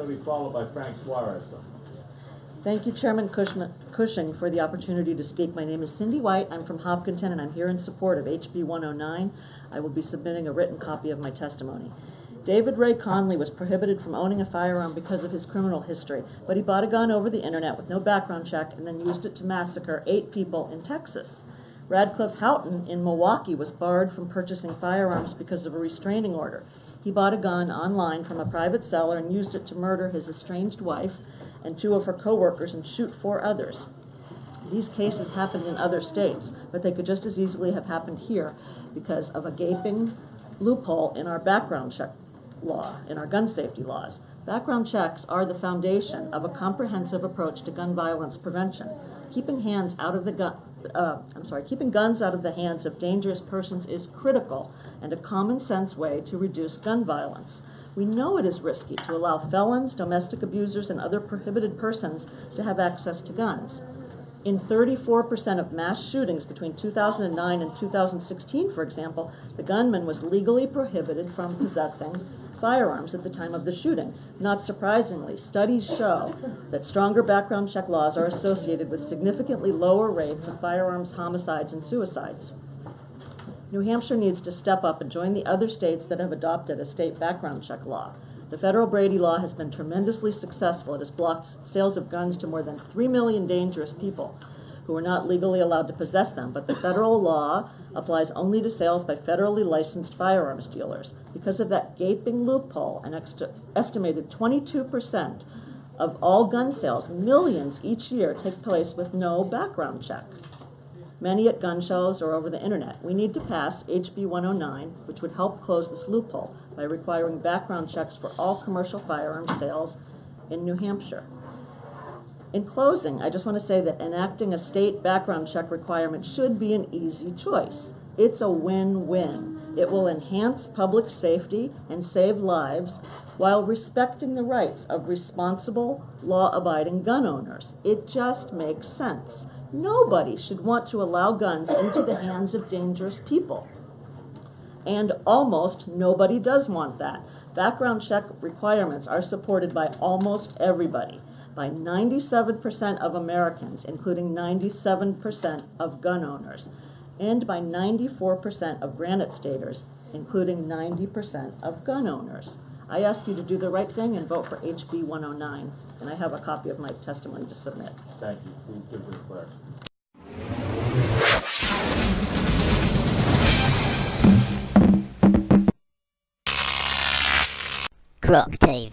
going to be followed by Frank Suarez. Thank you, Chairman Cushing, for the opportunity to speak. My name is Cindy White. I'm from Hopkinton, and I'm here in support of HB109. I will be submitting a written copy of my testimony. David Ray Conley was prohibited from owning a firearm because of his criminal history, but he bought a gun over the internet with no background check and then used it to massacre 8 people in Texas. Radcliffe Houghton in Milwaukee was barred from purchasing firearms because of a restraining order. He bought a gun online from a private seller and used it to murder his estranged wife and 2 of her co-workers and shoot 4 others. These cases happened in other states, but they could just as easily have happened here because of a gaping loophole in our background check law, in our gun safety laws. Background checks are the foundation of a comprehensive approach to gun violence prevention. Keeping guns out of the hands of dangerous persons is critical and a common sense way to reduce gun violence. We know it is risky to allow felons, domestic abusers, and other prohibited persons to have access to guns. In 34% of mass shootings between 2009 and 2016, for example, the gunman was legally prohibited from possessing firearms at the time of the shooting. Not surprisingly, studies show that stronger background check laws are associated with significantly lower rates of firearms homicides and suicides. New Hampshire needs to step up and join the other states that have adopted a state background check law. The federal Brady law has been tremendously successful. It has blocked sales of guns to more than 3 million dangerous people who are not legally allowed to possess them, but the federal law applies only to sales by federally licensed firearms dealers. Because of that gaping loophole, an estimated 22% of all gun sales, millions each year, take place with no background check. Many at gun shows or over the internet. We need to pass HB 109, which would help close this loophole by requiring background checks for all commercial firearm sales in New Hampshire. In closing, I just want to say that enacting a state background check requirement should be an easy choice. It's a win-win. It will enhance public safety and save lives while respecting the rights of responsible, law-abiding gun owners. It just makes sense. Nobody should want to allow guns into the hands of dangerous people. And almost nobody does want that. Background check requirements are supported by almost everybody, by 97% of Americans, including 97% of gun owners, and by 94% of Granite Staters, including 90% of gun owners. I ask you to do the right thing and vote for HB 109, and I have a copy of my testimony to submit. Thank you. Please give the clerk. Crop TV.